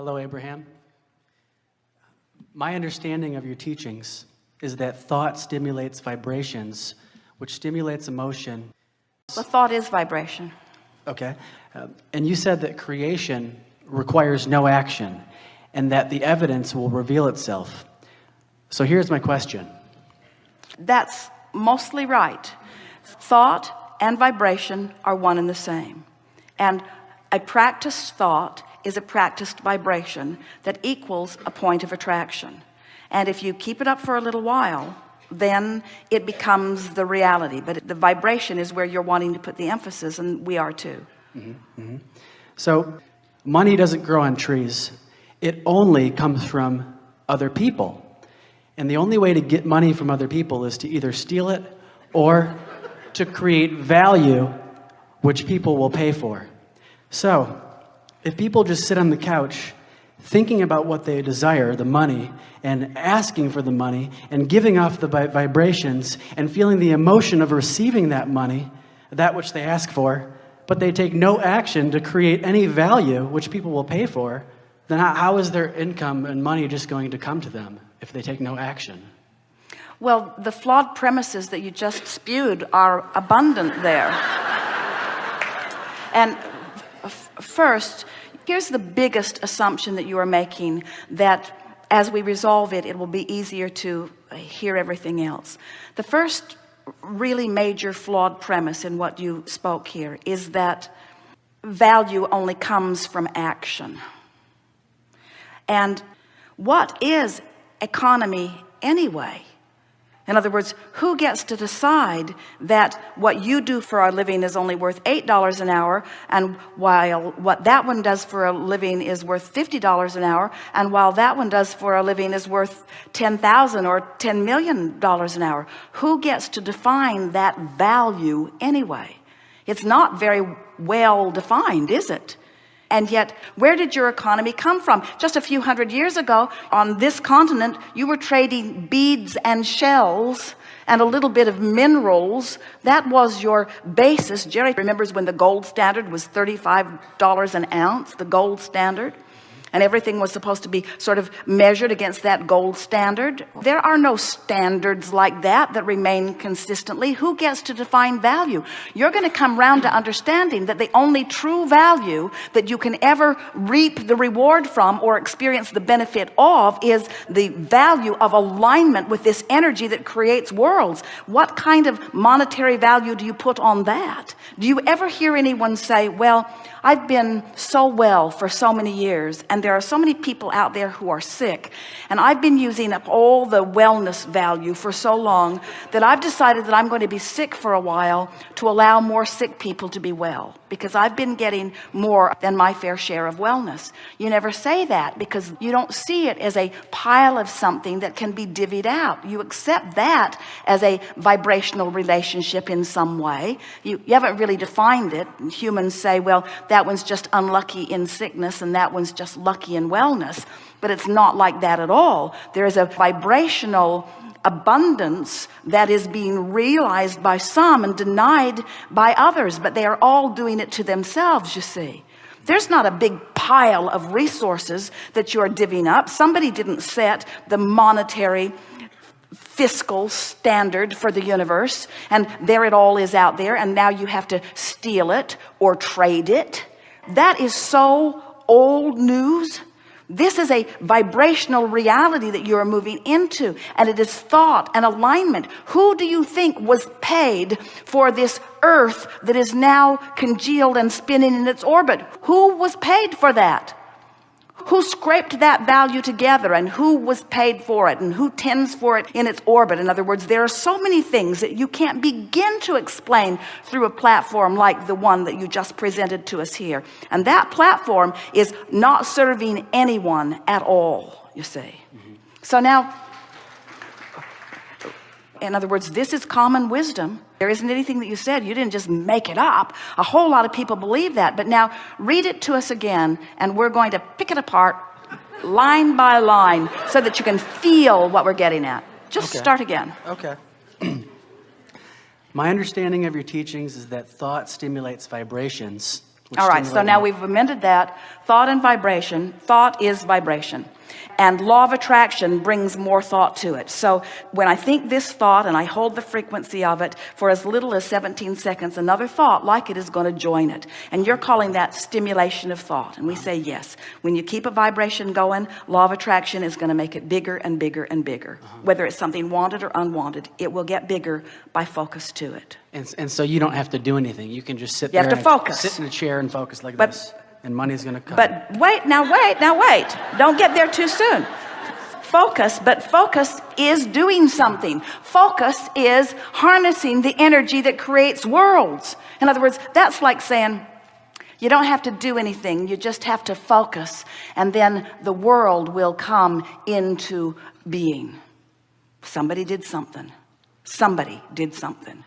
Hello, Abraham. My understanding of your teachings is that thought stimulates vibrations, which stimulates emotion. The thought is vibration. Okay. And you said that creation requires no action and that the evidence will reveal itself. So here's my question. That's mostly right. Thought and vibration are one and the same. And a practiced thought is a practiced vibration that equals a point of attraction. And if you keep it up for a little while, then it becomes the reality. But the vibration is where you're wanting to put the emphasis, and we are too. So money doesn't grow on trees. It only comes from other people. And the only way to get money from other people is to either steal it or to create value which people will pay for. So if people just sit on the couch thinking about what they desire, the money, and asking for the money, and giving off the vibrations, and feeling the emotion of receiving that money, that which they ask for, but they take no action to create any value which people will pay for, then how is their income and money just going to come to them if they take no action? Well, the flawed premises that you just spewed are abundant there. And first, here's the biggest assumption that you are making, that as we resolve it, it will be easier to hear everything else. The first really major flawed premise in what you spoke here is that value only comes from action. And what is economy anyway? In other words, who gets to decide that what you do for a living is only worth $8 an hour, and while what that one does for a living is worth $50 an hour, and while that one does for a living is worth $10,000 or $10 million an hour? Who gets to define that value anyway? It's not very well defined, is it? And yet, where did your economy come from? Just a few hundred years ago, on this continent, you were trading beads and shells and a little bit of minerals. That was your basis. Jerry remembers when the gold standard was $35 an ounce, the gold standard. And everything was supposed to be sort of measured against that gold standard. There are no standards like that remain consistently. Who gets to define value? You're going to come round to understanding that the only true value that you can ever reap the reward from or experience the benefit of is the value of alignment with this energy that creates worlds. What kind of monetary value do you put on that? Do you ever hear anyone say, well, I've been so well for so many years, and there are so many people out there who are sick, and I've been using up all the wellness value for so long that I've decided that I'm going to be sick for a while to allow more sick people to be well, because I've been getting more than my fair share of wellness. You never say that because you don't see it as a pile of something that can be divvied out. You accept that as a vibrational relationship in some way. You haven't really defined it. Humans say, well, that one's just unlucky in sickness and that one's just lucky in wellness. But it's not like that at all. There is a vibrational abundance that is being realized by some and denied by others, but they are all doing it to themselves, you see. There's not a big pile of resources that you're divvying up. Somebody didn't set the monetary fiscal standard for the universe, and there it all is out there, and now you have to steal it or trade it. That is so old news. This is a vibrational reality that you are moving into, and it is thought and alignment. Who do you think was paid for this earth that is now congealed and spinning in its orbit? Who was paid for that? Who scraped that value together, and who was paid for it, and who tends for it in its orbit? In other words, there are so many things that you can't begin to explain through a platform like the one that you just presented to us here. And that platform is not serving anyone at all, you see. So now, in other words, this is common wisdom. There isn't anything that you said. You didn't just make it up. A whole lot of people believe that. But now read it to us again, and we're going to pick it apart line by line so that you can feel what we're getting at. Just start again. Okay. My understanding of your teachings is that thought stimulates vibrations, All right, so now we've amended that. Thought and vibration. Thought is vibration. And law of attraction brings more thought to it. So when I think this thought and I hold the frequency of it for as little as 17 seconds, another thought like it is going to join it. And you're calling that stimulation of thought. And we say yes. When you keep a vibration going, law of attraction is going to make it bigger and bigger and bigger. Whether it's something wanted or unwanted, it will get bigger by focus to it. And so you don't have to do anything. You can just sit there. You have to focus. Sit in a chair and focus like this. And money's going to come. But wait. Don't get there too soon. Focus, but focus is doing something. Focus is harnessing the energy that creates worlds. In other words, that's like saying, you don't have to do anything. You just have to focus. And then the world will come into being. Somebody did something. Somebody did something.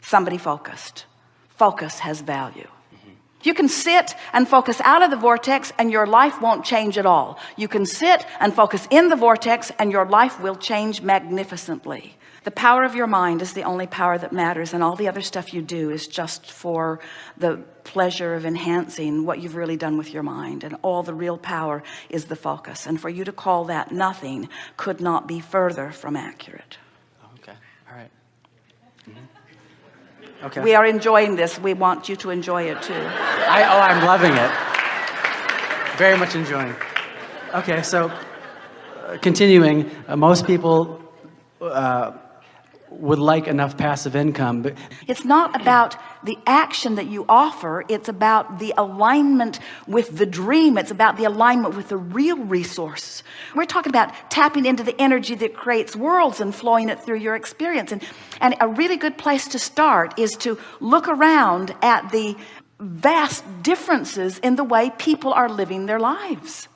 Somebody focused. Focus has value. You can sit and focus out of the vortex and your life won't change at all. You can sit and focus in the vortex and your life will change magnificently. The power of your mind is the only power that matters, and all the other stuff you do is just for the pleasure of enhancing what you've really done with your mind. And all the real power is the focus. And for you to call that nothing could not be further from accurate. Okay. All right. Okay. We are enjoying this. We want you to enjoy it too. I'm loving it. Very much enjoying. Okay, so continuing, most people would like enough passive income, but it's not about the action that you offer. It's about the alignment with the dream. It's about the alignment with the real resource. We're talking about tapping into the energy that creates worlds and flowing it through your experience. And a really good place to start is to look around at the vast differences in the way people are living their lives.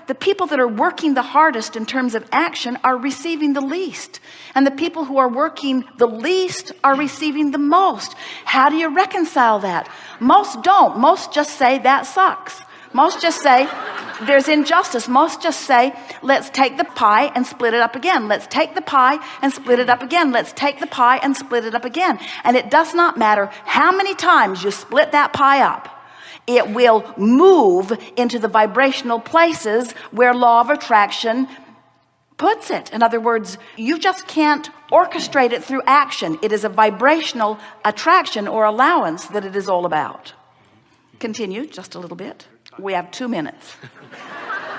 The people that are working the hardest in terms of action are receiving the least. And the people who are working the least are receiving the most. How do you reconcile that? Most don't. Most just say that sucks. Most just say there's injustice. Most just say, let's take the pie and split it up again. Let's take the pie and split it up again. Let's take the pie and split it up again. And it does not matter how many times you split that pie up. It will move into the vibrational places where law of attraction puts it. In other words, you just can't orchestrate it through action. It is a vibrational attraction or allowance that it is all about. Continue just a little bit. We have 2 minutes.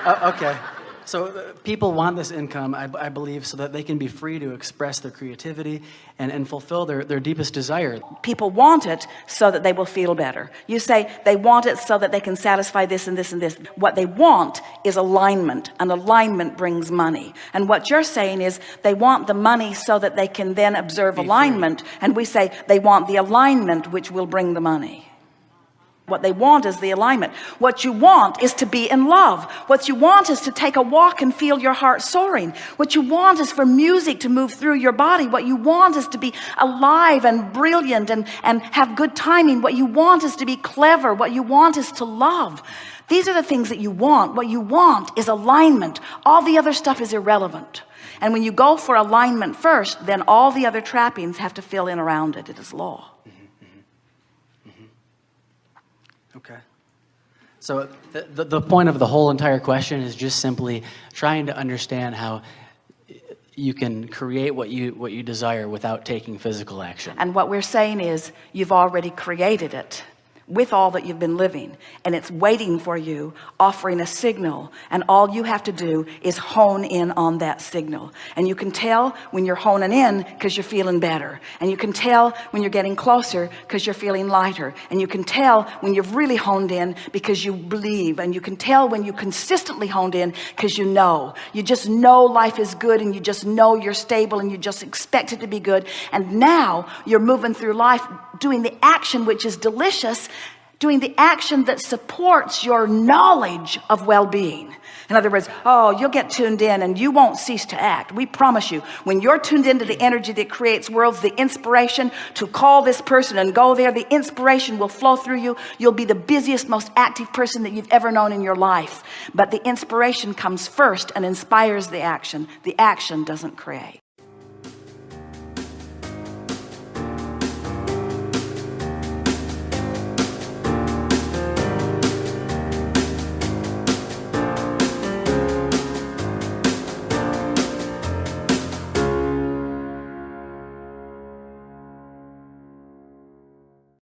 Okay. So people want this income, I believe, so that they can be free to express their creativity and fulfill their deepest desire. People want it so that they will feel better. You say they want it so that they can satisfy this and this and this. What they want is alignment, and alignment brings money. And what you're saying is they want the money so that they can then observe alignment. And we say they want the alignment which will bring the money. What they want is the alignment. What you want is to be in love. What you want is to take a walk and feel your heart soaring. What you want is for music to move through your body. What you want is to be alive and brilliant and have good timing. What you want is to be clever. What you want is to love. These are the things that you want. What you want is alignment. All the other stuff is irrelevant. And when you go for alignment first, then all the other trappings have to fill in around it. It is law. Okay. So the point of the whole entire question is just simply trying to understand how you can create what you desire without taking physical action. And what we're saying is you've already created it with all that you've been living, and it's waiting for you, offering a signal, and all you have to do is hone in on that signal. And you can tell when you're honing in because you're feeling better, and you can tell when you're getting closer because you're feeling lighter, and you can tell when you've really honed in because you believe, and you can tell when you consistently honed in because you just know life is good, and you just know you're stable, and you just expect it to be good. And now you're moving through life doing the action which is delicious, doing the action that supports your knowledge of well-being. In other words, you'll get tuned in and you won't cease to act. We promise you, when you're tuned into the energy that creates worlds, the inspiration to call this person and go there, the inspiration will flow through you. You'll be the busiest, most active person that you've ever known in your life. But the inspiration comes first and inspires the action. The action doesn't create.